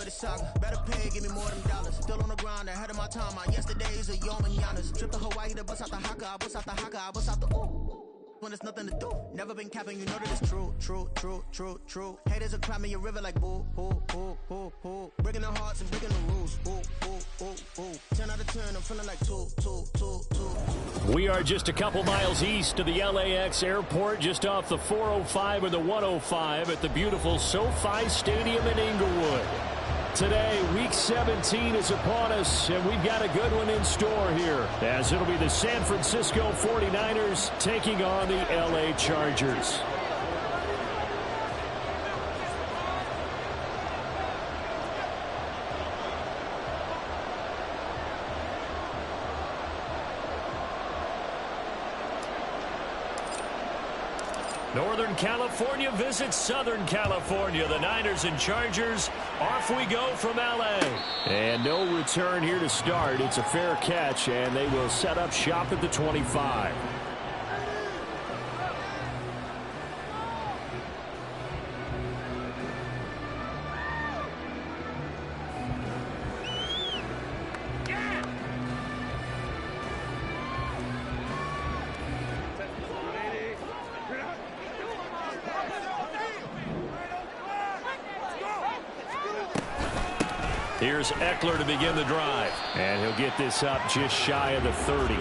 with the saga. Better pay, give me more than dollars. Still on the grind, ahead of my time. My yesterdays are yo mañanas. Trip to Hawaii to bust out the haka. I bust out the haka. I bust out the ooh. When there's nothing to do. Never been capping, you know that it's true, true, true, true, true. Haters are climbing your river like boo, boo, boo, boo, boo. Breaking the hearts and breaking the rules. Ooh, ooh, ooh, ooh. 10 out of 10, I'm feeling like two. We are just a couple miles east of the LAX airport, just off the 405 or the 105 at the beautiful SoFi Stadium in Inglewood. Today, Week 17 is upon us, and we've got a good one in store here, as it'll be the San Francisco 49ers taking on the LA Chargers. Northern California visits Southern California. The Niners and Chargers, off we go from LA. And no return here to start. It's a fair catch, and they will set up shop at the 25. Here's Eckler to begin the drive. And he'll get this up just shy of the 30.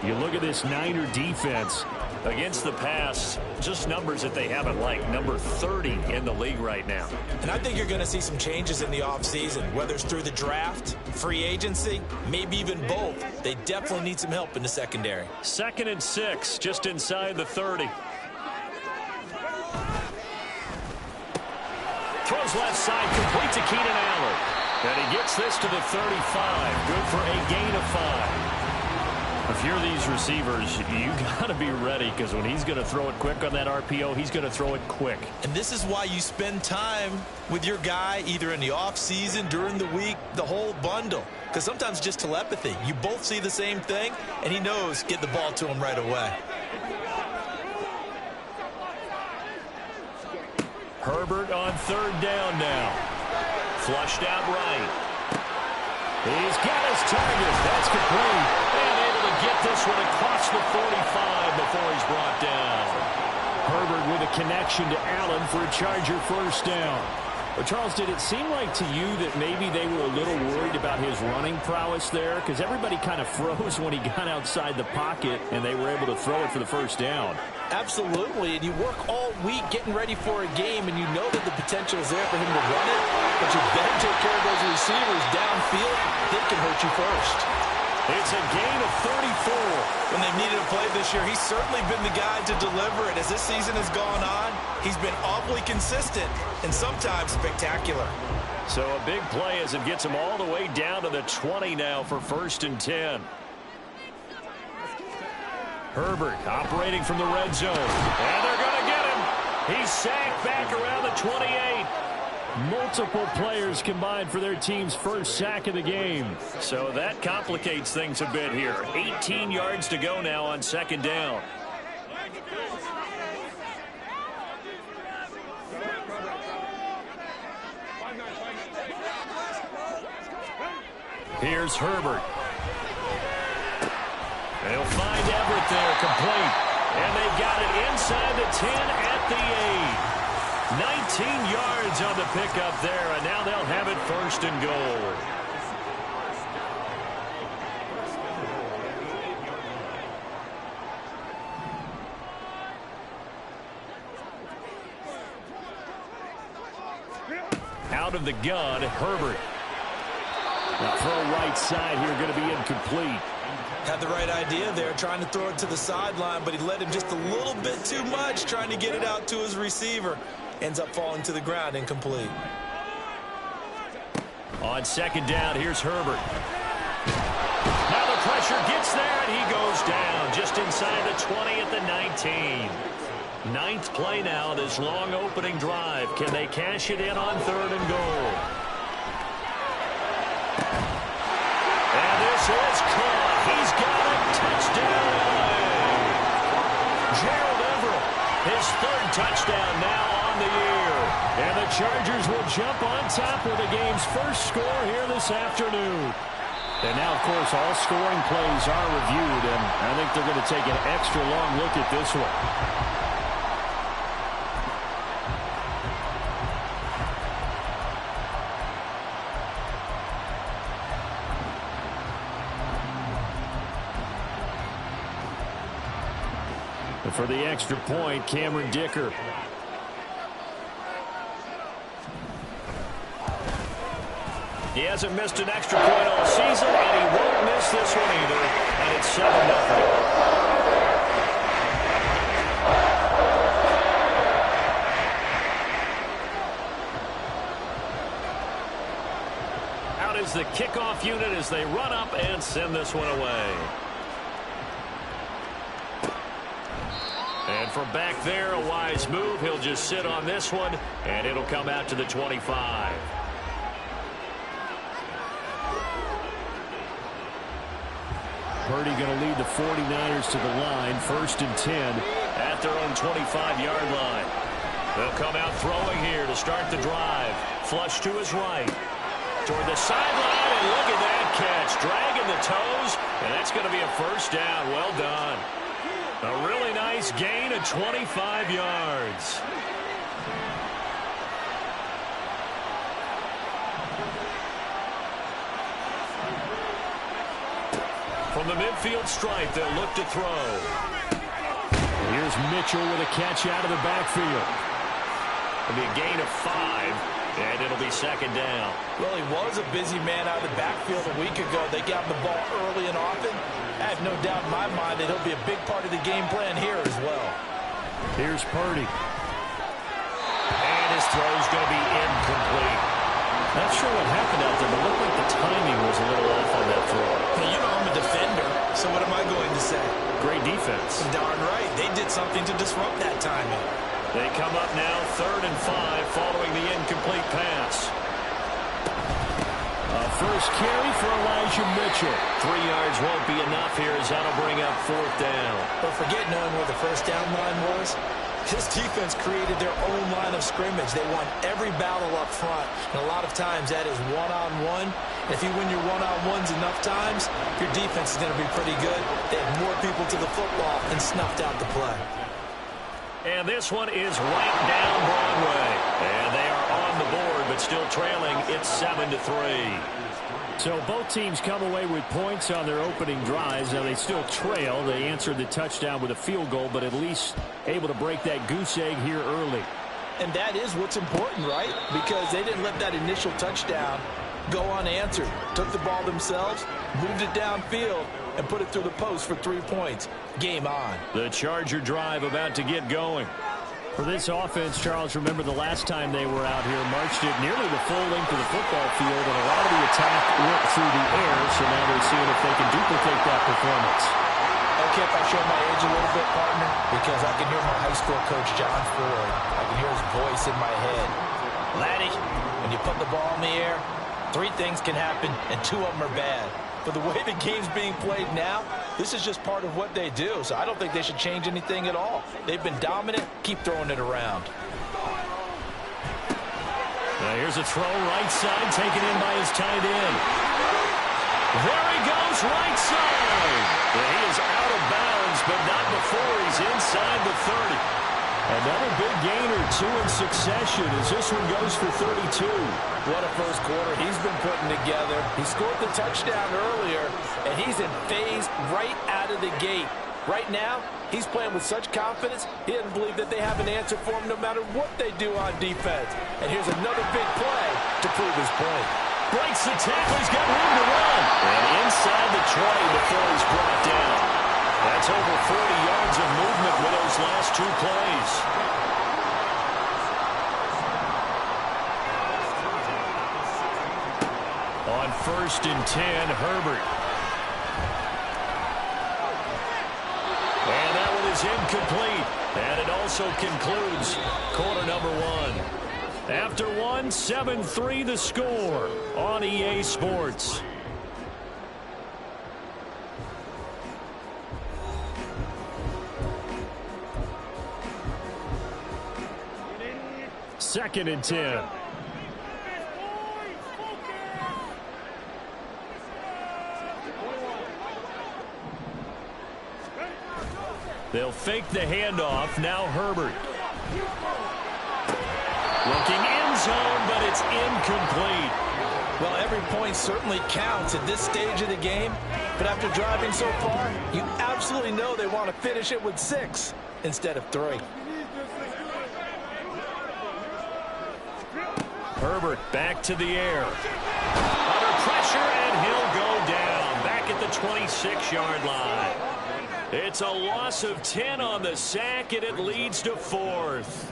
You look at this Niner defense against the pass, just numbers that they haven't liked. Number 30 in the league right now. And I think you're going to see some changes in the offseason, whether it's through the draft, free agency, maybe even both. They definitely need some help in the secondary. 2nd and 6, just inside the 30. Throws left side, complete to Keenan Allen. And he gets this to the 35. Good for a gain of 5. If you're these receivers, you got to be ready, because when he's going to throw it quick on that RPO, he's going to throw it quick. And this is why you spend time with your guy, either in the offseason, during the week, the whole bundle. Because sometimes just telepathy. You both see the same thing, and he knows get the ball to him right away. Herbert on 3rd down now. Flushed out right. He's got his target. That's complete. And able to get this one across the 45 before he's brought down. Herbert with a connection to Allen for a Charger 1st down. Well, Charles, did it seem like to you that maybe they were a little worried about his running prowess there? Because everybody kind of froze when he got outside the pocket, and they were able to throw it for the 1st down. Absolutely, and you work all week getting ready for a game, and you know that the potential is there for him to run it, but you better take care of those receivers downfield. They can hurt you first. It's a gain of 34. When they've needed a play this year, he's certainly been the guy to deliver it. As this season has gone on, he's been awfully consistent and sometimes spectacular. So a big play as it gets him all the way down to the 20 now for 1st and 10. Herbert operating from the red zone. And they're going to get him. He's sacked back around the 28. Multiple players combined for their team's 1st sack of the game. So that complicates things a bit here. 18 yards to go now on 2nd down. Here's Herbert. They'll find Everett there, complete. And they've got it inside the 10 at the 8. 19 yards on the pickup there, and now they'll have it 1st and goal. Out of the gun, Herbert. The throw right side here going to be incomplete. Had the right idea there, trying to throw it to the sideline, but he led him just a little bit too much, trying to get it out to his receiver. Ends up falling to the ground, incomplete. On 2nd down, here's Herbert. Now the pressure gets there, and he goes down just inside the 20 at the 19. 9th play now, this long opening drive. Can they cash it in on 3rd and goal? And this is caught. He's got a touchdown. Gerald Everett, his 3rd touchdown now on the year. And the Chargers will jump on top with the game's first score here this afternoon. And now, of course, all scoring plays are reviewed, and I think they're going to take an extra long look at this one. For the extra point, Cameron Dicker. He hasn't missed an extra point all season, and he won't miss this one either. And it's 7-0. Out is the kickoff unit as they run up and send this one away. And from back there, a wise move. He'll just sit on this one, and it'll come out to the 25. Purdy going to lead the 49ers to the line, 1st and 10 at their own 25-yard line. They'll come out throwing here to start the drive. Flush to his right. Toward the sideline, and look at that catch. Dragging the toes, and that's going to be a first down. Well done. A really nice gain of 25 yards. From the midfield stripe, they'll look to throw. Here's Mitchell with a catch out of the backfield. It'll be a gain of 5. And it'll be 2nd down. Well, he was a busy man out of the backfield a week ago. They got the ball early and often. I have no doubt in my mind that he'll be a big part of the game plan here as well. Here's Purdy. And his throw's going to be incomplete. Not sure what happened out there, but it looked like the timing was a little off on that throw. Hey, you know I'm a defender, so what am I going to say? Great defense. Darn right. They did something to disrupt that timing. They come up now 3rd and 5 following the incomplete pass. First carry for Elijah Mitchell. 3 yards won't be enough here as that'll bring up 4th down. But forget knowing where the first down line was. This defense created their own line of scrimmage. They won every battle up front. And a lot of times that is one-on-one. If you win your one-on-ones enough times, your defense is going to be pretty good. They have more people to the football and snuffed out the play. And this one is right down Broadway. And they are on the board, but still trailing. It's 7-3. So both teams come away with points on their opening drives. Now they still trail. They answered the touchdown with a field goal, but at least able to break that goose egg here early. And that is what's important, right? Because they didn't let that initial touchdown go unanswered. Took the ball themselves, moved it downfield, and put it through the post for 3 points. Game on. The Charger drive about to get going. For this offense, Charles, remember the last time they were out here, marched it nearly the full length of the football field, and a lot of the attack went through the air, so now they're seeing if they can duplicate that performance. Okay, if I show my age a little bit, partner, because I can hear my high school coach, John Ford. I can hear his voice in my head. Laddie, when you put the ball in the air, 3 things can happen, and 2 of them are bad. But the way the game's being played now, this is just part of what they do. So I don't think they should change anything at all. They've been dominant. Keep throwing it around. Now here's a throw right side, taken in by his tight end. There he goes, right side. And he is out of bounds, but not before he's inside the 30. Another big gainer, 2 in succession as this one goes for 32. What a first quarter he's been putting together. He scored the touchdown earlier, and he's in phase right out of the gate. Right now, he's playing with such confidence, he doesn't believe that they have an answer for him no matter what they do on defense. And here's another big play to prove his point. Breaks the tackle, he's got room to run. And inside the 20 before he's brought down. That's over 40 yards of movement with those last 2 plays. On 1st and 10, Herbert. And that one is incomplete. And it also concludes quarter number 1. After 1, 7-3 the score on EA Sports. 2nd and 10. They'll fake the handoff. Now Herbert. Looking end zone, but it's incomplete. Well, every point certainly counts at this stage of the game. But after driving so far, you absolutely know they want to finish it with 6 instead of 3. Herbert back to the air. Under pressure, and he'll go down. Back at the 26-yard line. It's a loss of 10 on the sack, and it leads to 4th.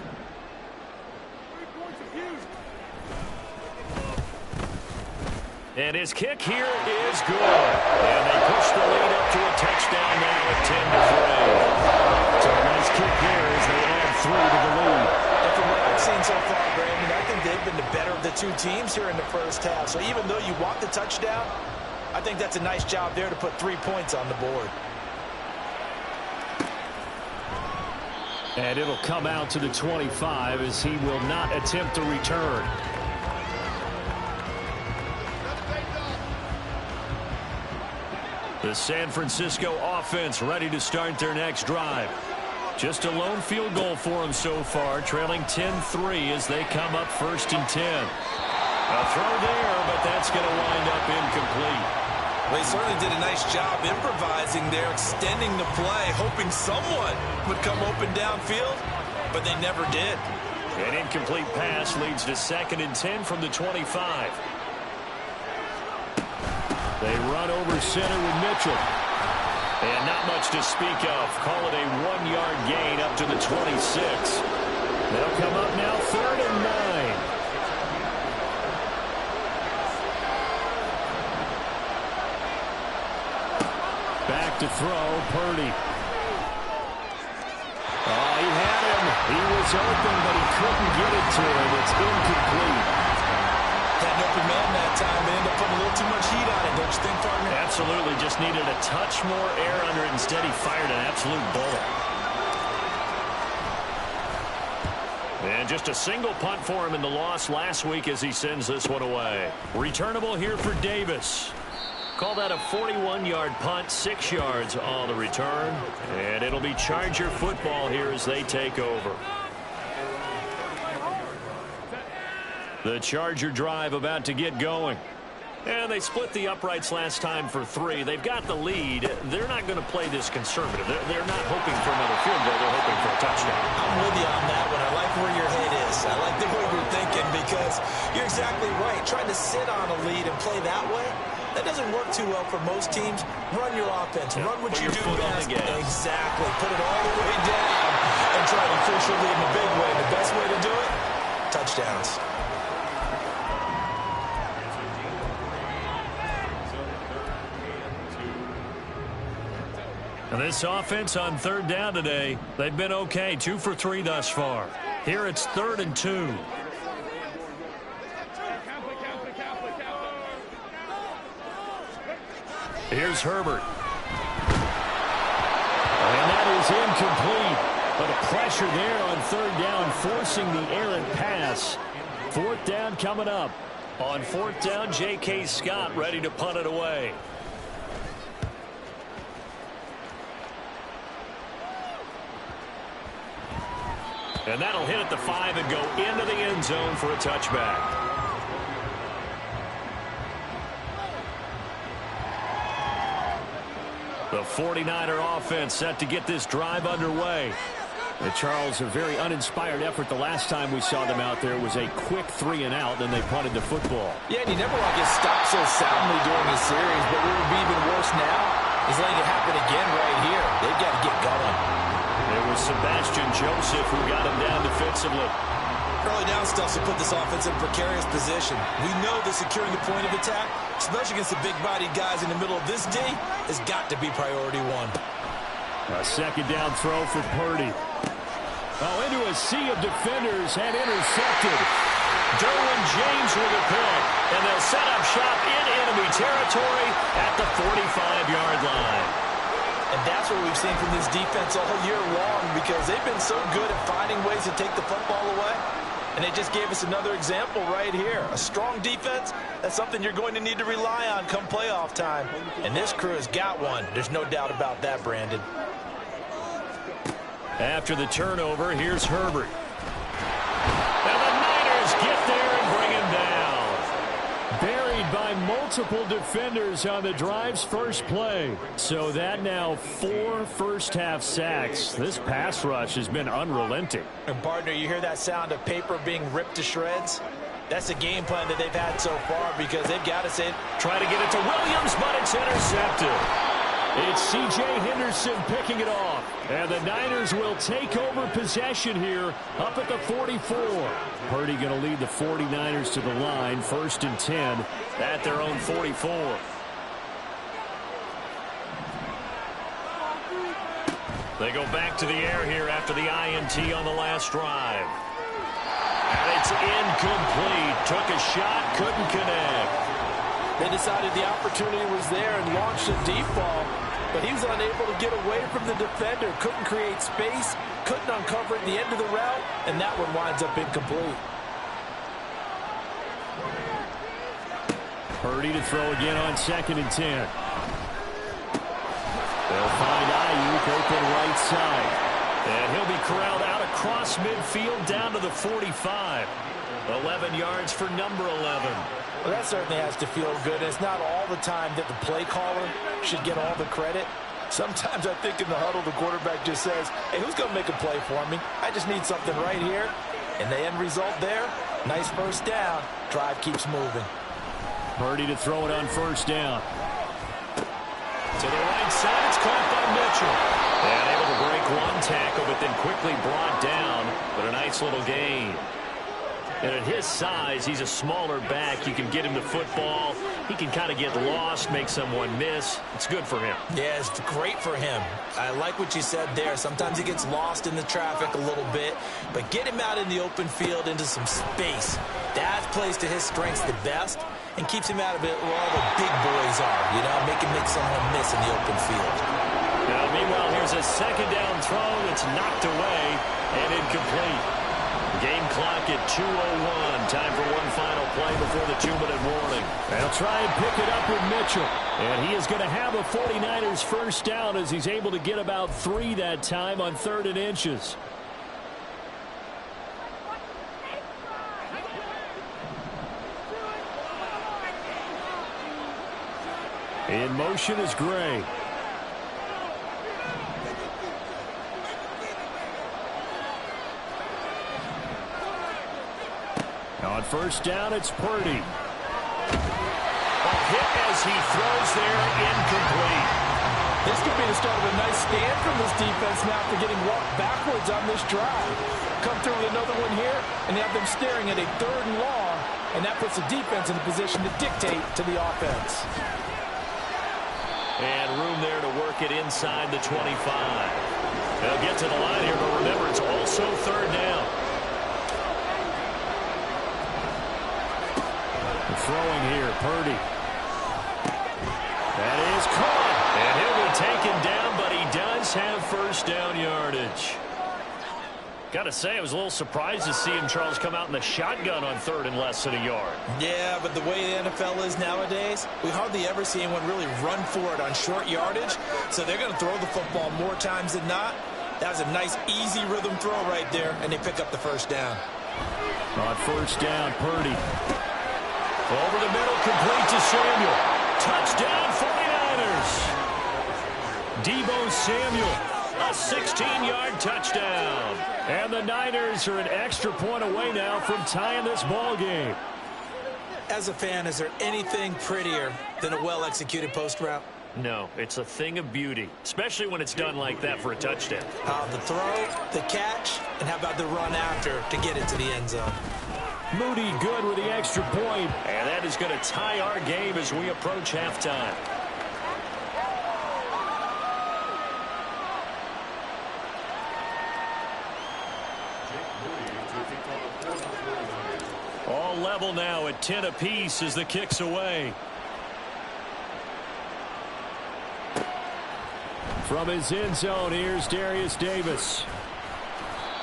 And his kick here is good. And they push the lead up to a touchdown now at 10-3. So a nice kick there as they add 3 to the lead. And from what I've seen so far, Brandon, I think they've been the better of the two teams here in the first half. So even though you want the touchdown, I think that's a nice job there to put 3 points on the board. And it'll come out to the 25 as he will not attempt to return. The San Francisco offense ready to start their next drive. Just a lone field goal for them so far, trailing 10-3 as they come up 1st and 10. A throw there, but that's going to wind up incomplete. Well, he certainly did a nice job improvising there, extending the play, hoping someone would come open downfield, but they never did. An incomplete pass leads to 2nd and 10 from the 25. They run over center with Mitchell. And not much to speak of. Call it a 1-yard gain up to the 26. They'll come up now 3rd and 9. Back to throw, Purdy. Oh, he had him. He was open, but he couldn't get it to him. It's incomplete. Had an open man that time, but ended up putting a little too much heat on it, don't you think, partner? Absolutely. Just needed a touch more air under it. Instead, he fired an absolute bullet. And just a single punt for him in the loss last week as he sends this one away. Returnable here for Davis. Call that a 41-yard punt, 6 yards on the return. And it'll be Charger football here as they take over. The Charger drive about to get going. And they split the uprights last time for 3. They've got the lead. They're not going to play this conservative. They're not hoping for another field goal. They're hoping for a touchdown. I'm with you on that one. I like where your head is. I like the way you're thinking because you're exactly right. Trying to sit on a lead and play that way, that doesn't work too well for most teams. Run your offense. Run what you do best. Exactly. Put it all the way down and try to push your lead in a big way. The best way to do it, touchdowns. And this offense on 3rd down today, they've been okay. 2 for 3 thus far. Here it's 3rd and 2. Here's Herbert. And that is incomplete. But a pressure there on 3rd down, forcing the errant pass. 4th down coming up. On 4th down, J.K. Scott ready to punt it away. And that'll hit at the 5 and go into the end zone for a touchback. The 49er offense set to get this drive underway. And Charles, a very uninspired effort the last time we saw them out there was a quick 3 and out, then they punted the football. Yeah, and you never want to get stopped so soundly during a series, but what would be even worse now is letting it happen again right here. They've got to get going. It was Sebastian Joseph who got him down defensively. Early down stuff to put this offense in a precarious position. We know that securing the point of attack, especially against the big-bodied guys in the middle of this D, has got to be priority 1. A 2nd down throw for Purdy. Oh, into a sea of defenders and intercepted. Derwin James with a pick. And they'll set up shop in enemy territory at the 45-yard line. And that's what we've seen from this defense all year long because they've been so good at finding ways to take the football away. And they just gave us another example right here. A strong defense, that's something you're going to need to rely on come playoff time. And this crew has got one. There's no doubt about that, Brandon. After the turnover, here's Herbert. And the Niners get there and bring him down. Buried by multiple defenders on the drive's first play. So that now 4 first-half sacks. This pass rush has been unrelenting. And partner, you hear that sound of paper being ripped to shreds? That's a game plan that they've had so far because they've got to say, try to get it to Williams, but it's intercepted. It's C.J. Henderson picking it off. And the Niners will take over possession here up at the 44. Purdy going to lead the 49ers to the line, 1st and 10 at their own 44. They go back to the air here after the INT on the last drive. And it's incomplete. Took a shot, couldn't connect. They decided the opportunity was there and launched a deep ball, but he was unable to get away from the defender, couldn't create space, couldn't uncover at the end of the route, and that one winds up incomplete. Purdy to throw again on 2nd and 10. They'll find Ayuk open right side. And he'll be corralled out across midfield down to the 45. 11 yards for number 11. Well, that certainly has to feel good. It's not all the time that the play caller should get all the credit. Sometimes I think in the huddle, the quarterback just says, hey, who's going to make a play for me? I just need something right here. And the end result there, nice first down. Drive keeps moving. Purdy to throw it on 1st down. To the right side, it's caught by Mitchell. And able to break one tackle, but then quickly brought down. But a nice little gain. And at his size, he's a smaller back. You can get him the football. He can kind of get lost, make someone miss. It's good for him. Yeah, it's great for him. I like what you said there. Sometimes he gets lost in the traffic a little bit. But get him out in the open field into some space. That plays to his strengths the best and keeps him out of it where all the big boys are. You know, make someone miss in the open field. Now, meanwhile, here's a 2nd down throw that's knocked away and incomplete. Game clock at 2:01. Time for one final play before the 2-minute warning. They'll try and pick it up with Mitchell. And he is going to have a 49ers first down as he's able to get about 3 that time on 3rd and inches. In motion is Gray. On 1st down, it's Purdy. A hit as he throws there, incomplete. This could be the start of a nice stand from this defense now after getting walked backwards on this drive. Come through with another one here, and they have them staring at a 3rd and long, and that puts the defense in a position to dictate to the offense. And room there to work it inside the 25. They'll get to the line here, but remember, it's also 3rd down. Throwing here, Purdy. That is caught. And he'll be taken down, but he does have 1st down yardage. Got to say, I was a little surprised to see him, Charles, come out in the shotgun on 3rd and less than a yard. Yeah, but the way the NFL is nowadays, we hardly ever see anyone really run for it on short yardage. So they're going to throw the football more times than not. That was a nice, easy rhythm throw right there, and they pick up the 1st down. On 1st down, Purdy. Over the middle, complete to Samuel. Touchdown, 49ers. Deebo Samuel, a 16-yard touchdown. And the Niners are an extra point away now from tying this ball game. As a fan, is there anything prettier than a well-executed post route? No, it's a thing of beauty, especially when it's done like that for a touchdown. The throw, the catch, and how about the run after to get it to the end zone? Moody good with the extra point, and that is going to tie our game as we approach halftime. All level now at 10 apiece as the kick's away. From his end zone, here's Darius Davis.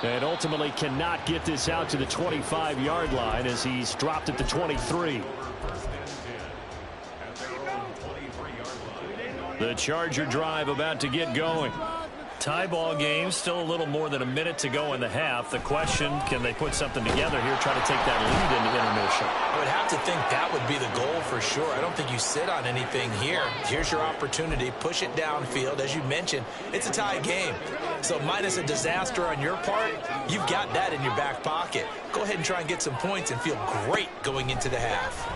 And ultimately cannot get this out to the 25-yard line as he's dropped at the 23. The Charger drive about to get going. Tie ball game, still a little more than a minute to go in the half. The question, can they put something together here, try to take that lead into intermission? I would have to think that would be the goal for sure. I don't think you sit on anything here. Here's your opportunity. Push it downfield. As you mentioned, it's a tie game. So minus a disaster on your part, you've got that in your back pocket. Go ahead and try and get some points and feel great going into the half.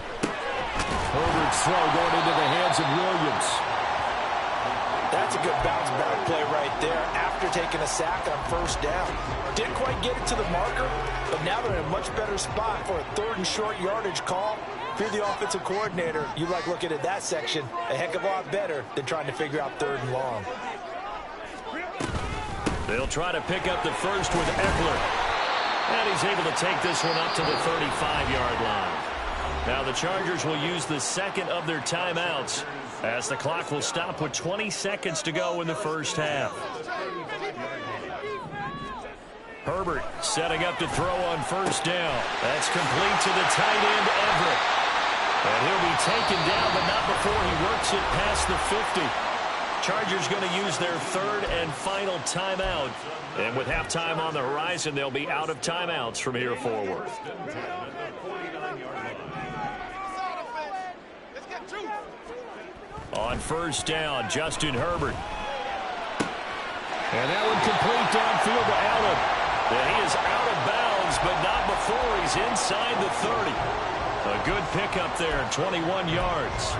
Herbert's throw going into the hands of Williams. That's a good bounce-back play right there after taking a sack on first down. Didn't quite get it to the marker, but now they're in a much better spot for a 3rd and short yardage call. If you're the offensive coordinator, you like looking at that section a heck of a lot better than trying to figure out 3rd and long. They'll try to pick up the first with Eckler. And he's able to take this one up to the 35-yard line. Now the Chargers will use the second of their timeouts as the clock will stop with 20 seconds to go in the first half. Herbert setting up to throw on first down. That's complete to the tight end, Everett. And he'll be taken down, but not before he works it past the 50. Chargers going to use their 3rd and final timeout. And with halftime on the horizon, they'll be out of timeouts from here forward. On first down, Justin Herbert. And that one complete downfield to Allen. And he is out of bounds, but not before he's inside the 30. A good pickup there, 21 yards.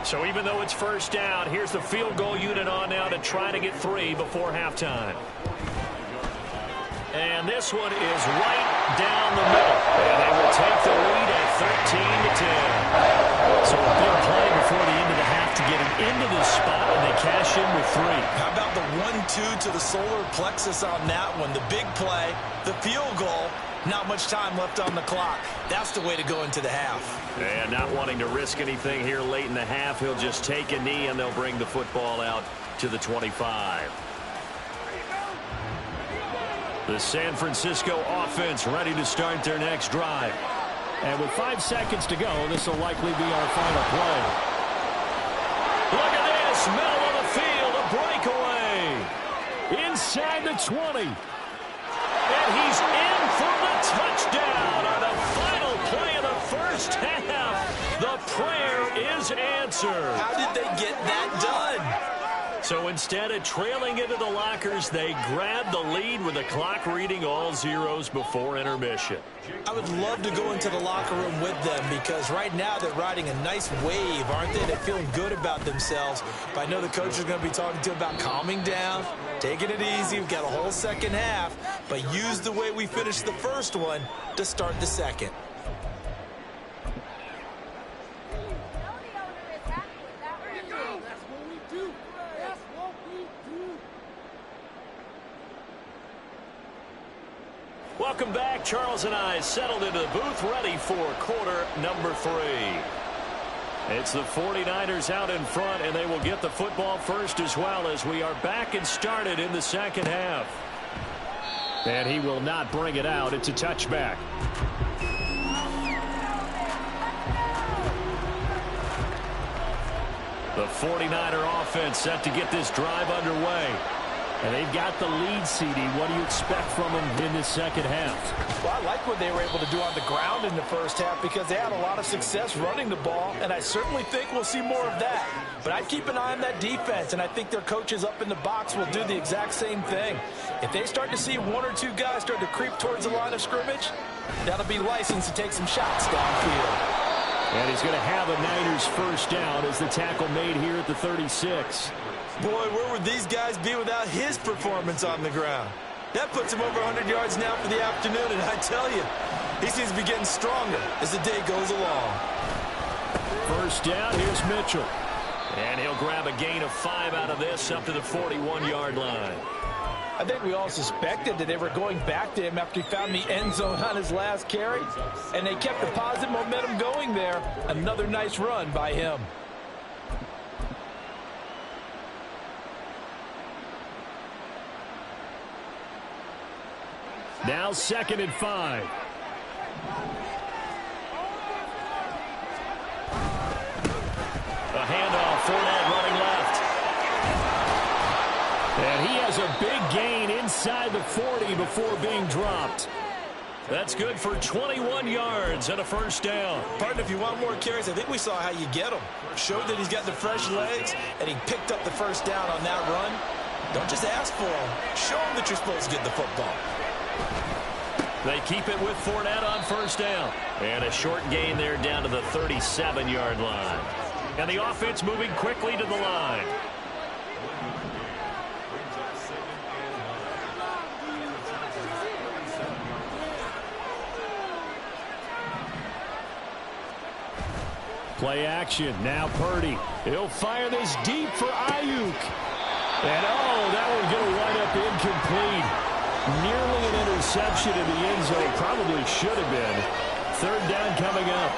So even though it's first down, here's the field goal unit on now to try to get 3 before halftime. And this one is right down the middle. And they will take the lead at 13-10. So a big play before the end of the half to get it into this spot, and they cash in with 3. How about the 1-2 to the solar plexus on that one? The big play, the field goal, not much time left on the clock. That's the way to go into the half. And not wanting to risk anything here late in the half, he'll just take a knee, and they'll bring the football out to the 25. The San Francisco offense ready to start their next drive. And with 5 seconds to go, this will likely be our final play. Look at this, middle of the field, a breakaway. Inside the 20. And he's in for the touchdown on the final play of the first half. The prayer is answered. How did they get that done? So instead of trailing into the lockers, they grabbed the lead with the clock reading all zeros before intermission. I would love to go into the locker room with them because right now they're riding a nice wave, aren't they? They're feeling good about themselves. But I know the coach is going to be talking to them about calming down, taking it easy. We've got a whole second half, but use the way we finished the first one to start the second. Welcome back. Charles and I settled into the booth, ready for quarter number 3. It's the 49ers out in front, and they will get the football first as well as we are back and started in the second half. And he will not bring it out. It's a touchback. The 49er offense set to get this drive underway. And they've got the lead, CD. What do you expect from them in this second half? Well, I like what they were able to do on the ground in the first half because they had a lot of success running the ball, and I certainly think we'll see more of that. But I'd keep an eye on that defense, and I think their coaches up in the box will do the exact same thing. If they start to see 1 or 2 guys start to creep towards the line of scrimmage, that'll be licensed to take some shots downfield. And he's going to have a Niners first down as the tackle made here at the 36. Boy, where would these guys be without his performance on the ground? That puts him over 100 yards now for the afternoon, and I tell you, he seems to be getting stronger as the day goes along. First down, here's Mitchell. And he'll grab a gain of 5 out of this up to the 41-yard line. I think we all suspected that they were going back to him after he found the end zone on his last carry, and they kept the positive momentum going there. Another nice run by him. Now 2nd and 5. A handoff, Fournette running left. And he has a big gain inside the 40 before being dropped. That's good for 21 yards and a first down. Partner, if you want more carries, I think we saw how you get them. Showed that he's got the fresh legs, and he picked up the first down on that run. Don't just ask for them. Show them that you're supposed to get the football. They keep it with Fournette on first down. And a short gain there down to the 37-yard line. And the offense moving quickly to the line. Play action. Now Purdy. He'll fire this deep for Ayuk. And, that one's going to wind up incomplete. Nearly an interception in the end zone. Probably should have been. 3rd down coming up.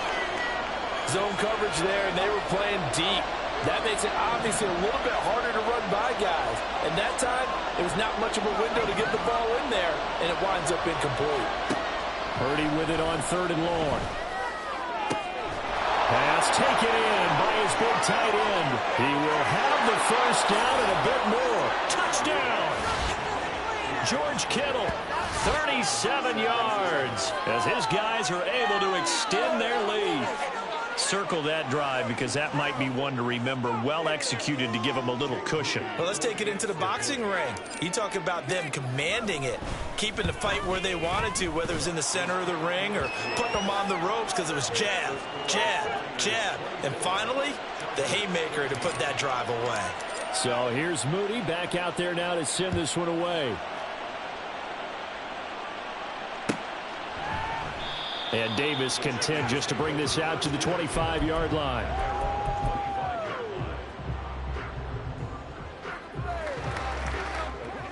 Zone coverage there, and they were playing deep. That makes it obviously a little bit harder to run by guys. And that time, it was not much of a window to get the ball in there, and it winds up incomplete. Purdy with it on 3rd and long. Pass taken in by his big tight end. He will have the first down and a bit more. Touchdown! George Kittle, 37 yards, as his guys are able to extend their lead. Circle that drive because that might be one to remember. Well executed to give them a little cushion. Well, let's take it into the boxing ring. You talk about them commanding it, keeping the fight where they wanted to, whether it was in the center of the ring or putting them on the ropes because it was jab, jab, jab. And finally, the haymaker to put that drive away. So here's Moody back out there now to send this one away. And Davis content just to bring this out to the 25-yard line.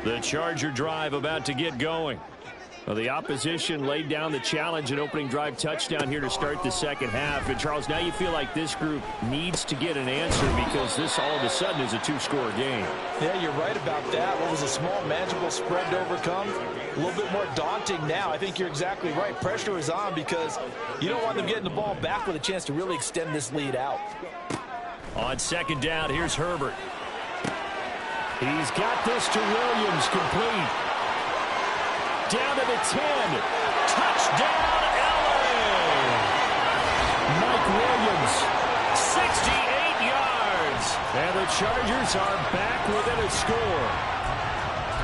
The Charger drive about to get going. Well, the opposition laid down the challenge and opening drive touchdown here to start the second half. And, Charles, now you feel like this group needs to get an answer because this all of a sudden is a 2-score game. Yeah, you're right about that. What was a small, manageable spread to overcome? A little bit more daunting now. I think you're exactly right. Pressure is on because you don't want them getting the ball back with a chance to really extend this lead out. On 2nd down, here's Herbert. He's got this to Williams, complete. Down to the 10. Touchdown, LA! Mike Williams, 68 yards. And the Chargers are back within a score.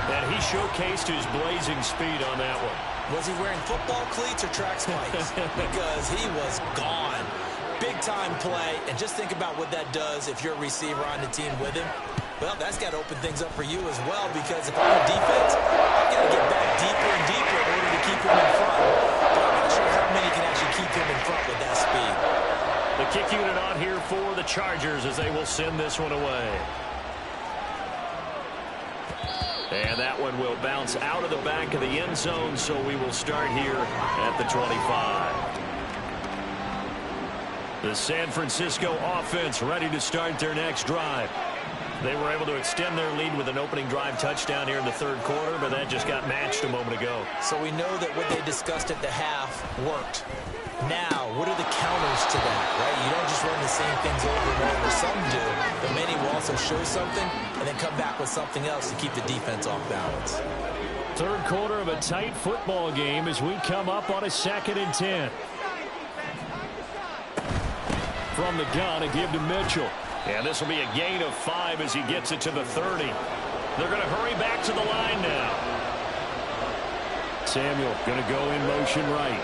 And he showcased his blazing speed on that one. Was he wearing football cleats or track spikes? Because he was gone. Big-time play. And just think about what that does if you're a receiver on the team with him. Well, that's got to open things up for you as well, because if I'm a defense, I've got to get back deeper and deeper in order to keep him in front. But I'm not sure how many can actually keep him in front with that speed. The kick unit on here for the Chargers as they will send this one away. And that one will bounce out of the back of the end zone, so we will start here at the 25. The San Francisco offense ready to start their next drive. They were able to extend their lead with an opening drive touchdown here in the 3rd quarter, but that just got matched a moment ago. So we know that what they discussed at the half worked. Now, what are the counters to that, right? You don't just run the same things over and over. Some do, but many will also show something and then come back with something else to keep the defense off balance. 3rd quarter of a tight football game as we come up on a 2nd and 10. From the gun, a give to Mitchell. And this will be a gain of 5 as he gets it to the 30. They're going to hurry back to the line now. Samuel going to go in motion right.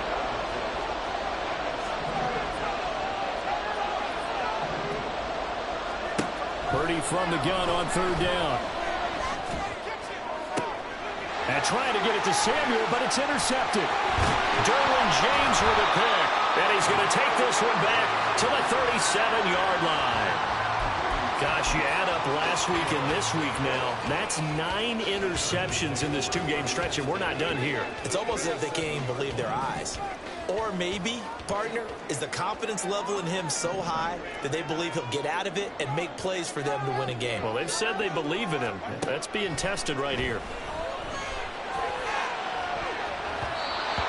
Purdy from the gun on 3rd down. And trying to get it to Samuel, but it's intercepted. Derwin James with a pick. And he's going to take this one back to the 37-yard line. Gosh, you add up last week and this week now. That's 9 interceptions in this 2-game stretch, and we're not done here. It's almost as if they can't even believe their eyes. Or maybe, partner, is the confidence level in him so high that they believe he'll get out of it and make plays for them to win a game. Well, they've said they believe in him. That's being tested right here.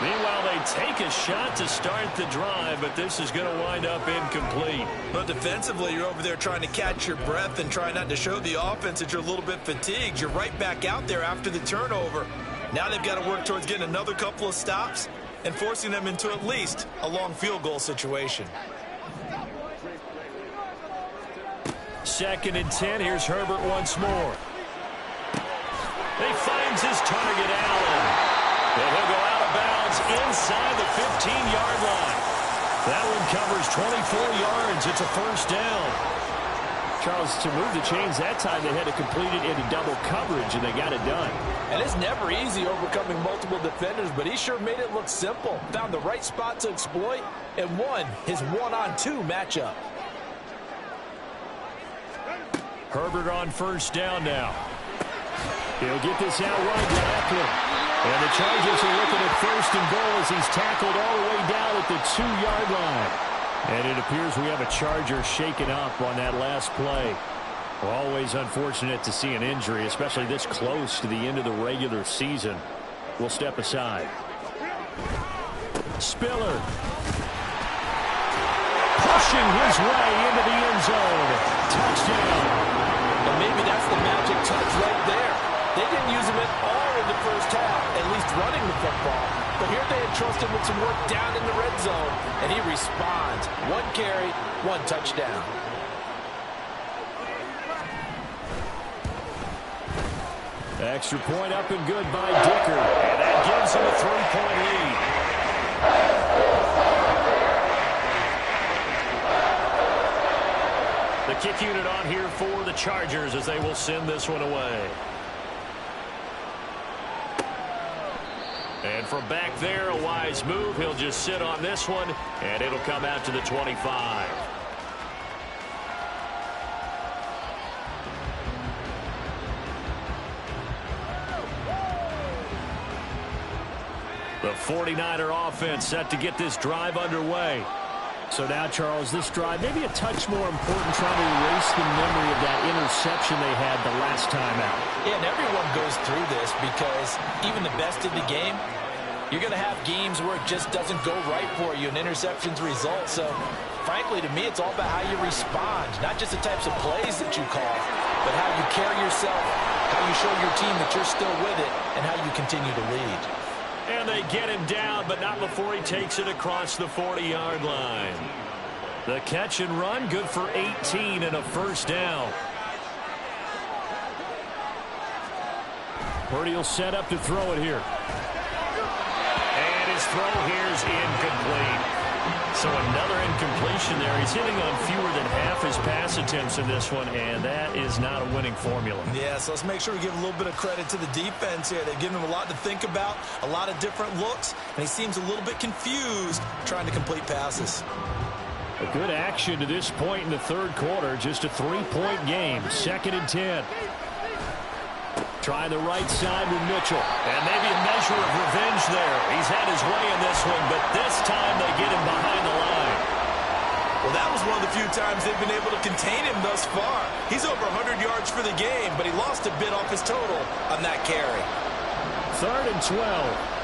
Meanwhile, they take a shot to start the drive, but this is going to wind up incomplete. But defensively, you're over there trying to catch your breath and try not to show the offense that you're a little bit fatigued. You're right back out there after the turnover. Now they've got to work towards getting another couple of stops and forcing them into at least a long field goal situation. 2nd and 10. Here's Herbert once more. He finds his target, Allen. And he'll go out of bounds inside the 15-yard line. That one covers 24 yards. It's a first down. Charles, to move the chains that time, they had to complete it into double coverage, and they got it done. And it's never easy overcoming multiple defenders, but he sure made it look simple. Found the right spot to exploit and won his one-on-two matchup. Herbert on first down now. He'll get this out right to Eckler. And the Chargers are looking at 1st and goal as he's tackled all the way down at the 2-yard line. And it appears we have a Charger shaken up on that last play. Always unfortunate to see an injury, especially this close to the end of the regular season. We'll step aside. Spiller. Pushing his way into the end zone. Touchdown. And maybe that's the magic touch right there. They didn't use him at all in the first half, at least running the football. But here they entrusted him with some work down in the red zone, and he responds. 1 carry, 1 touchdown. Extra point up and good by Dicker. And that gives him a 3-point lead. The kick unit on here for the Chargers as they will send this one away. And from back there, a wise move. He'll just sit on this one, and it'll come out to the 25. The 49er offense set to get this drive underway. So now, Charles, this drive maybe a touch more important, trying to erase the memory of that interception they had the last time out. Yeah, and everyone goes through this because even the best in the game, you're going to have games where it just doesn't go right for you, and interceptions result. So, frankly, to me, it's all about how you respond, not just the types of plays that you call, but how you carry yourself, how you show your team that you're still with it, and how you continue to lead. And they get him down, but not before he takes it across the 40-yard line. The catch and run, good for 18 and a first down. Purdy will set up to throw it here. And his throw here is incomplete. So another incompletion there. He's hitting on fewer than half his pass attempts in this one, and that is not a winning formula. Yeah, so let's make sure we give a little bit of credit to the defense here. They've given him a lot to think about, a lot of different looks, and he seems a little bit confused trying to complete passes. A good action to this point in the third quarter. Just a 3-point game. 2nd and 10. Try the right side with Mitchell. And maybe a measure of revenge there. He's had his way in this one, but this time they get him behind the line. Well, that was one of the few times they've been able to contain him thus far. He's over 100 yards for the game, but he lost a bit off his total on that carry. 3rd and 12.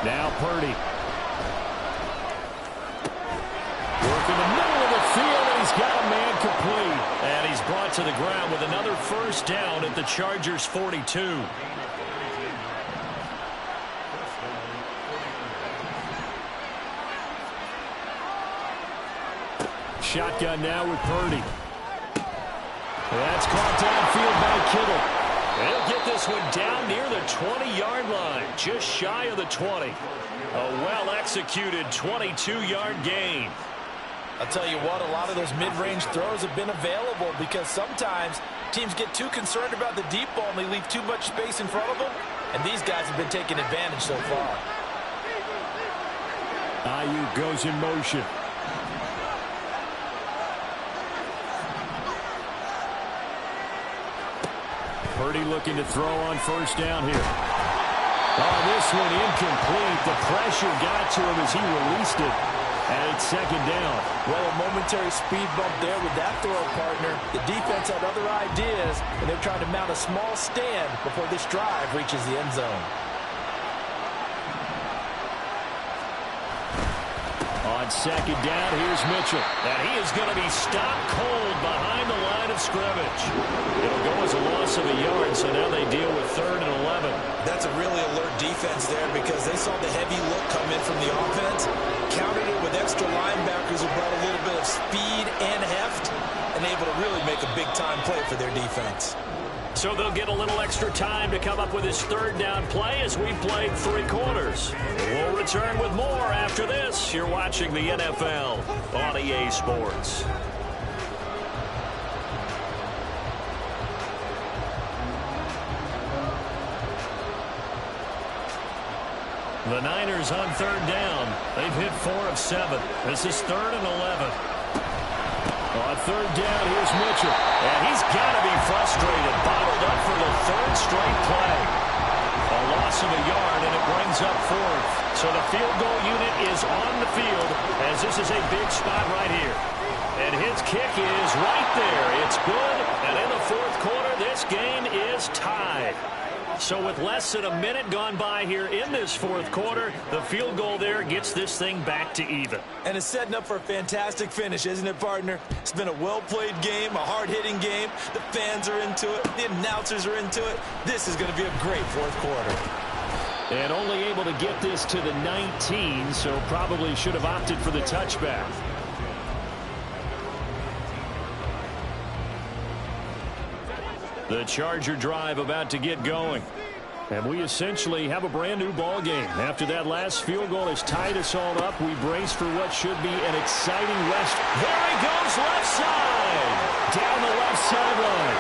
Now Purdy. Working the middle of the field, and he's got a man complete. And he's brought to the ground with another first down at the Chargers' 42. Shotgun now with Purdy. That's caught downfield by Kittle. They'll get this one down near the 20-yard line, just shy of the 20. A well-executed 22-yard gain. I'll tell you what, a lot of those mid-range throws have been available because sometimes teams get too concerned about the deep ball and they leave too much space in front of them, and these guys have been taking advantage so far. Ayuk goes in motion. Purdy looking to throw on first down here. Oh, this one incomplete. The pressure got to him as he released it. And it's second down. Well, a momentary speed bump there with that throw, partner. The defense had other ideas, and they're trying to mount a small stand before this drive reaches the end zone. On second down, here's Mitchell. And he is going to be stopped cold behind the line of scrimmage. It'll go as a loss of a yard, so now they deal with 3rd and 11. That's a really alert defense there because they saw the heavy look come in from the offense, countered it with extra linebackers who brought a little bit of speed and heft, and able to really make a big-time play for their defense. So they'll get a little extra time to come up with his 3rd down play as we played 3 quarters. We'll return with more after this. You're watching the NFL on EA Sports. The Niners on 3rd down. They've hit 4 of 7. This is 3rd and 11. On 3rd down, here's Mitchell. And he's got to be frustrated. Bottled up for the 3rd straight play. A loss of a yard, and it brings up 4th. So the field goal unit is on the field, as this is a big spot right here. And his kick is right there. It's good, and in the 4th quarter, this game is tied. So with less than a minute gone by here in this 4th quarter, the field goal there gets this thing back to even. And it's setting up for a fantastic finish, isn't it, partner? It's been a well-played game, a hard-hitting game. The fans are into it. The announcers are into it. This is going to be a great 4th quarter. And only able to get this to the 19, so probably should have opted for the touchback. The Charger drive about to get going. And we essentially have a brand new ball game. After that last field goal has tied us all up, we brace for what should be an exciting rest. There he goes, left side. Down the left sideline.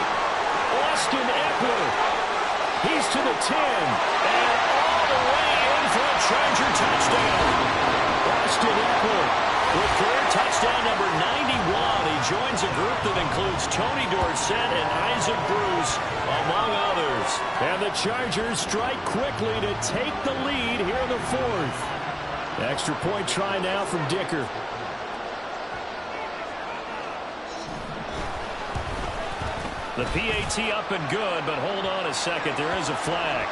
Austin Ekeler. He's to the 10. And all the way in for a Charger touchdown. Austin Ekeler with career touchdown number 91. He joins a group that includes Tony Dorsett and Isaac Bruce, among others. And the Chargers strike quickly to take the lead here in the 4th. Extra point try now from Dicker. The PAT up and good, but hold on a second. There is a flag.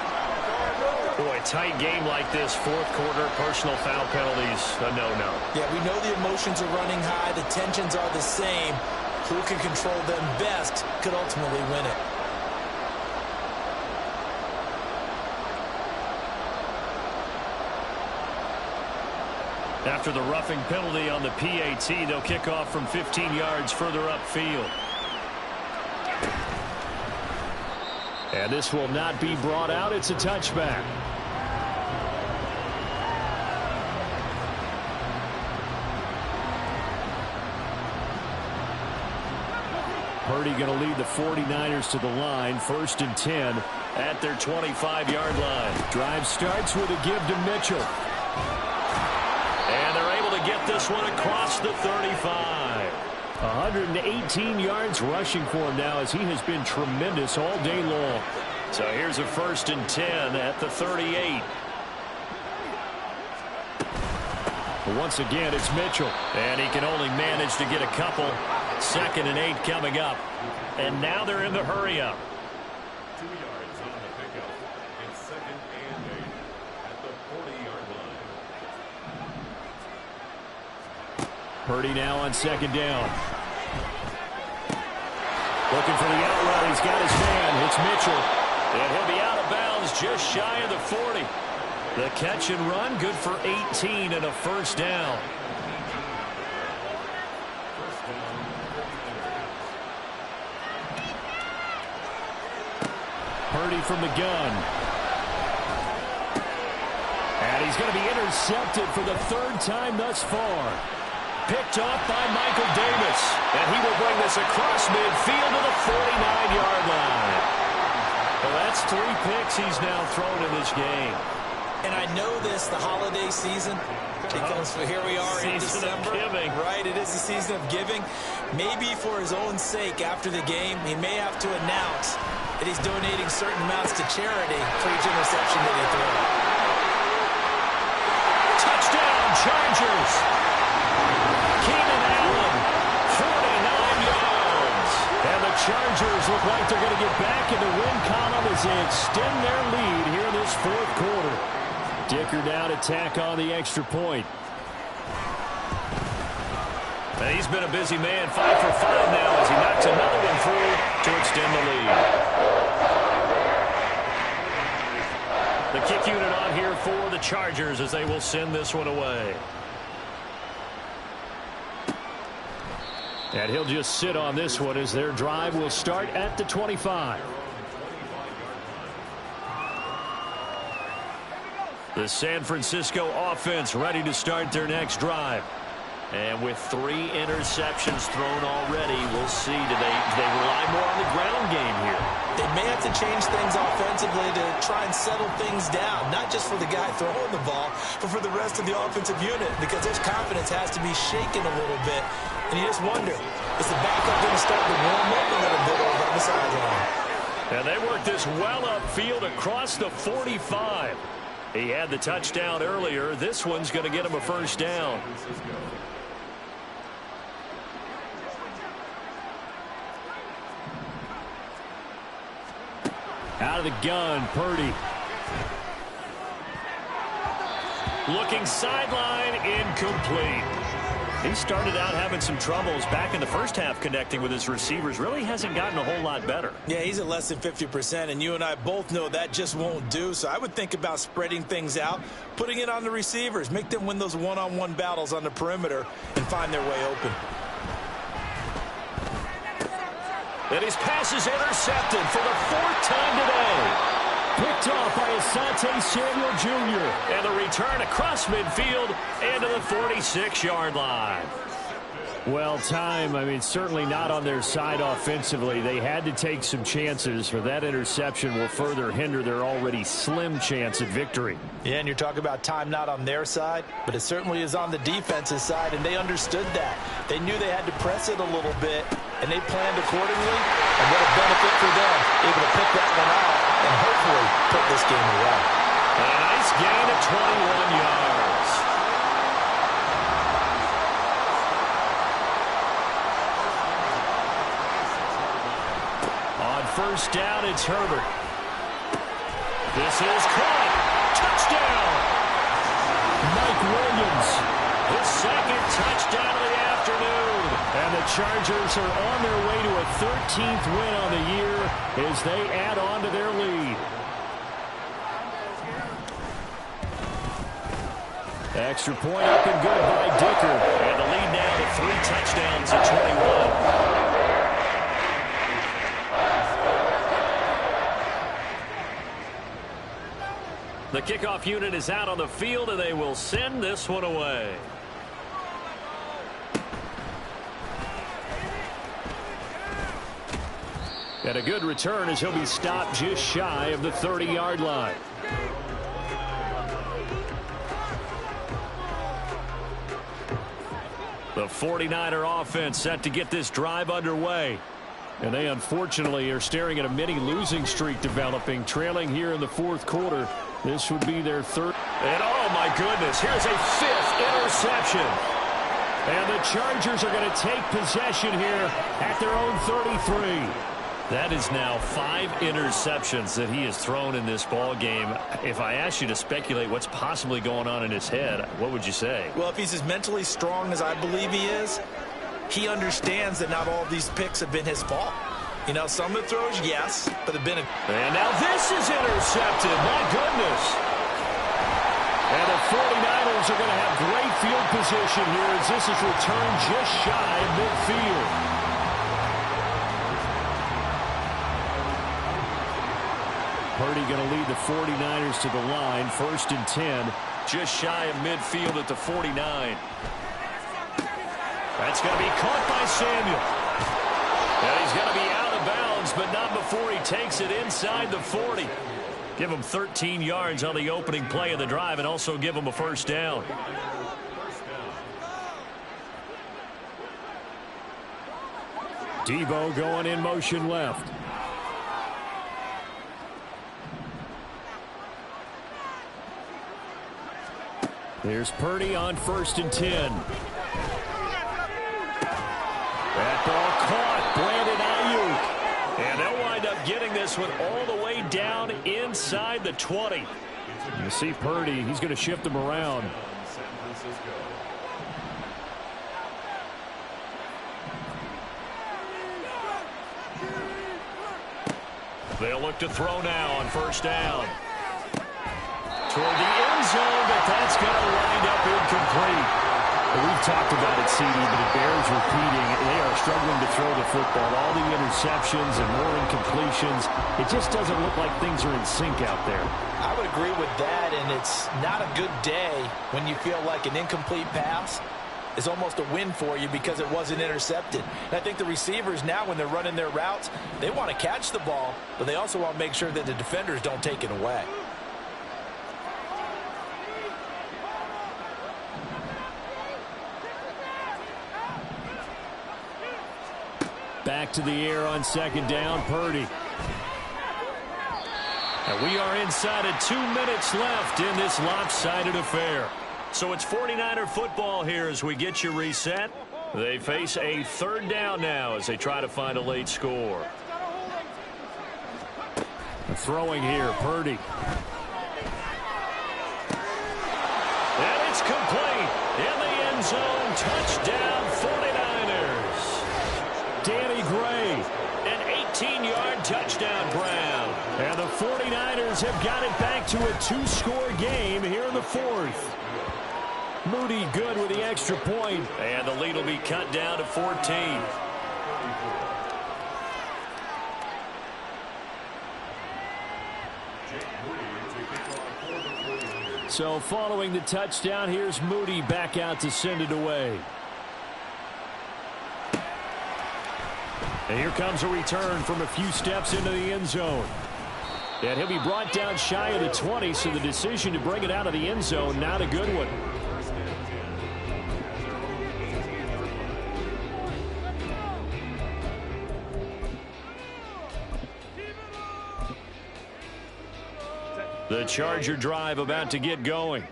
Boy, tight game like this, 4th quarter, personal foul penalties, a no-no. Yeah, we know the emotions are running high. The tensions are the same. Who can control them best could ultimately win it. After the roughing penalty on the PAT, they'll kick off from 15 yards further upfield. And this will not be brought out. It's a touchback. Purdy going to lead the 49ers to the line. 1st and 10 at their 25-yard line. Drive starts with a give to Mitchell. And they're able to get this one across the 35. 118 yards rushing for him now as he has been tremendous all day long. So here's a 1st and 10 at the 38. Once again, it's Mitchell. And he can only manage to get a couple. 2nd and 8 coming up. And now they're in the hurry-up. 2 yards on the pickup. It's 2nd and 8 at the 40-yard line. Purdy now on 2nd down. Looking for the outrun. He's got his man. It's Mitchell. And he'll be out of bounds just shy of the 40. The catch and run, good for 18 and a 1st down. Purdy from the gun. And he's going to be intercepted for the 3rd time thus far. Picked off by Michael Davis. And he will bring this across midfield to the 49-yard line. Well, that's 3 picks he's now thrown in this game. And I know this, the holiday season, because here we are in December. Giving. Right, it is the season of giving. Maybe for his own sake after the game, he may have to announce that he's donating certain amounts to charity for each interception that he throws. Touchdown, Chargers. Keenan Allen, 49 yards. And the Chargers look like they're going to get back in the win column as they extend their lead here in this fourth quarter. Dicker down to tack on the extra point. And he's been a busy man, 5 for 5 now as he knocks another one through to extend the lead. The kick unit on here for the Chargers as they will send this one away. And he'll just sit on this one as their drive will start at the 25. The San Francisco offense ready to start their next drive. And with 3 interceptions thrown already, we'll see. Do they rely more on the ground game here? They may have to change things offensively to try and settle things down, not just for the guy throwing the ball, but for the rest of the offensive unit, because his confidence has to be shaken a little bit. And you just wonder, is the backup going to start to warm up a little bit over on the sideline? And they work this well upfield across the 45. He had the touchdown earlier. This one's going to get him a first down. Out of the gun, Purdy. Looking sideline, incomplete. He started out having some troubles back in the first half connecting with his receivers. Really hasn't gotten a whole lot better. Yeah, he's at less than 50%, and you and I both know that just won't do. So I would think about spreading things out, putting it on the receivers, make them win those one-on-one battles on the perimeter, and find their way open. And his pass is intercepted for the 4th time today. Picked off by Asante Samuel Jr. And the return across midfield and to the 46-yard line. Well, time, certainly not on their side offensively. They had to take some chances, for that interception will further hinder their already slim chance at victory. Yeah, and you're talking about time not on their side, but it certainly is on the defense's side, and they understood that. They knew they had to press it a little bit, and they planned accordingly, and what a benefit for them, able to pick that one out and hopefully put this game away. A nice gain of 21 yards. On first down, it's Herbert. This is caught. Touchdown. Mike Williams, his 2nd touchdown of the afternoon. And the Chargers are on their way to a 13th win on the year as they add on to their lead. Extra point up and good by Dicker. And the lead now to 3 touchdowns at 21. The kickoff unit is out on the field, and they will send this one away. And a good return as he'll be stopped just shy of the 30-yard line. The 49er offense set to get this drive underway. And they unfortunately are staring at a mini losing streak developing, trailing here in the 4th quarter. This would be their 3rd. And oh my goodness, here's a 5th interception. And the Chargers are going to take possession here at their own 33. That is now 5 interceptions that he has thrown in this ball game. If I asked you to speculate what's possibly going on in his head, what would you say? Well, if he's as mentally strong as I believe he is, he understands that not all of these picks have been his fault. You know, some of the throws, yes, but have been And now this is intercepted. My goodness. And the 49ers are going to have great field position here as this is returned just shy of midfield. Purdy going to lead the 49ers to the line. 1st and 10. Just shy of midfield at the 49. That's going to be caught by Samuel. And he's going to be out of bounds, but not before he takes it inside the 40. Give him 13 yards on the opening play of the drive and also give him a first down. Debo going in motion left. There's Purdy on 1st and 10. That ball caught. Brandon Ayuk. And they'll wind up getting this one all the way down inside the 20. You see Purdy. He's going to shift them around. San Francisco. They'll look to throw now on first down. Toward the end zone, but that's going to wind up incomplete. We've talked about it, CD, but it bears repeating. They are struggling to throw the football. All the interceptions and more incompletions. It just doesn't look like things are in sync out there. I would agree with that, and it's not a good day when you feel like an incomplete pass is almost a win for you because it wasn't intercepted. And I think the receivers now, when they're running their routes, they want to catch the ball, but they also want to make sure that the defenders don't take it away. Back to the air on second down, Purdy. And we are inside of 2 minutes left in this lopsided affair. So it's 49er football here as we get you reset. They face a third down now as they try to find a late score. Throwing here, Purdy. And it's complete. In the end zone, touchdown 49ers. Danny Gray, an 18-yard touchdown grab. And the 49ers have got it back to a 2-score game here in the fourth. Moody good with the extra point. And the lead will be cut down to 14. So following the touchdown, here's Moody back out to send it away. And here comes a return from a few steps into the end zone. And he'll be brought down shy of the 20, so the decision to bring it out of the end zone, not a good one. The Charger drive about to get going.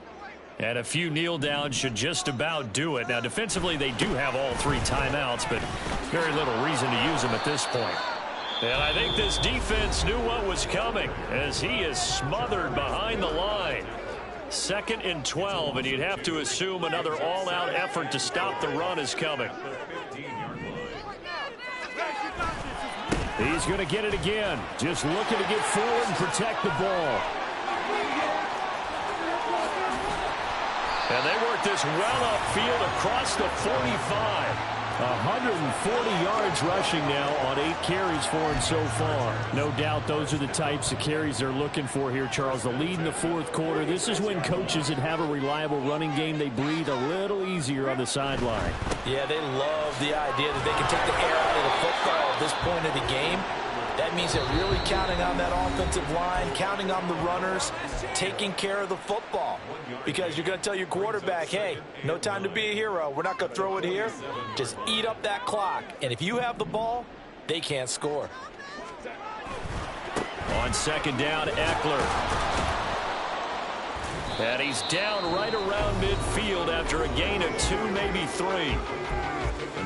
And a few kneel downs should just about do it. Now, defensively, they do have all 3 timeouts, but very little reason to use them at this point. And I think this defense knew what was coming as he is smothered behind the line. 2nd and 12, and you'd have to assume another all-out effort to stop the run is coming. He's going to get it again. Just looking to get forward and protect the ball. And they work this well upfield across the 45. 140 yards rushing now on 8 carries for him so far. No doubt those are the types of carries they're looking for here, Charles. The lead in the fourth quarter. This is when coaches that have a reliable running game, they breathe a little easier on the sideline. Yeah, they love the idea that they can take the air out of the football at this point of the game. That means they're really counting on that offensive line, counting on the runners, taking care of the football. Because you're going to tell your quarterback, hey, no time to be a hero. We're not going to throw it here. Just eat up that clock. And if you have the ball, they can't score. On second down, Eckler. And he's down right around midfield after a gain of 2, maybe 3.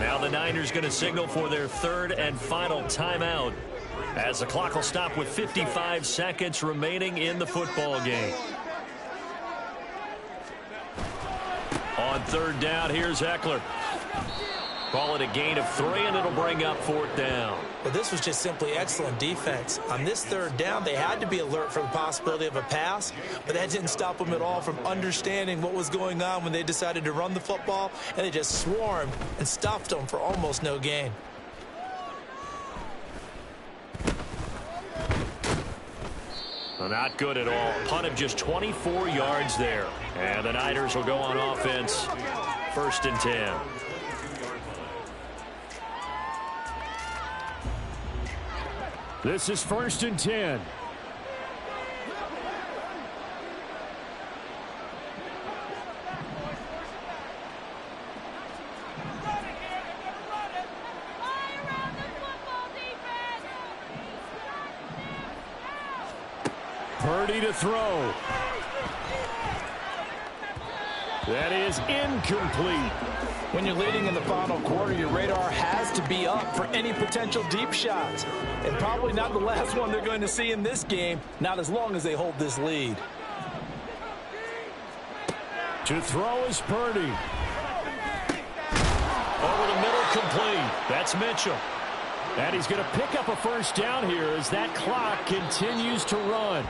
Now the Niners going to signal for their 3rd and final timeout, as the clock will stop with 55 seconds remaining in the football game. On 3rd down, here's Eckler. Call it a gain of 3, and it'll bring up 4th down. But this was just simply excellent defense. On this 3rd down, they had to be alert for the possibility of a pass, but that didn't stop them at all from understanding what was going on when they decided to run the football, and they just swarmed and stuffed them for almost no gain. Not good at all. Punt of just 24 yards there. And the Niners will go on offense. 1st and 10. This is 1st and 10. Purdy to throw. That is incomplete. When you're leading in the final quarter, your radar has to be up for any potential deep shots. And probably not the last one they're going to see in this game, not as long as they hold this lead. To throw is Purdy. Over the middle, complete. That's Mitchell. And he's going to pick up a first down here as that clock continues to run.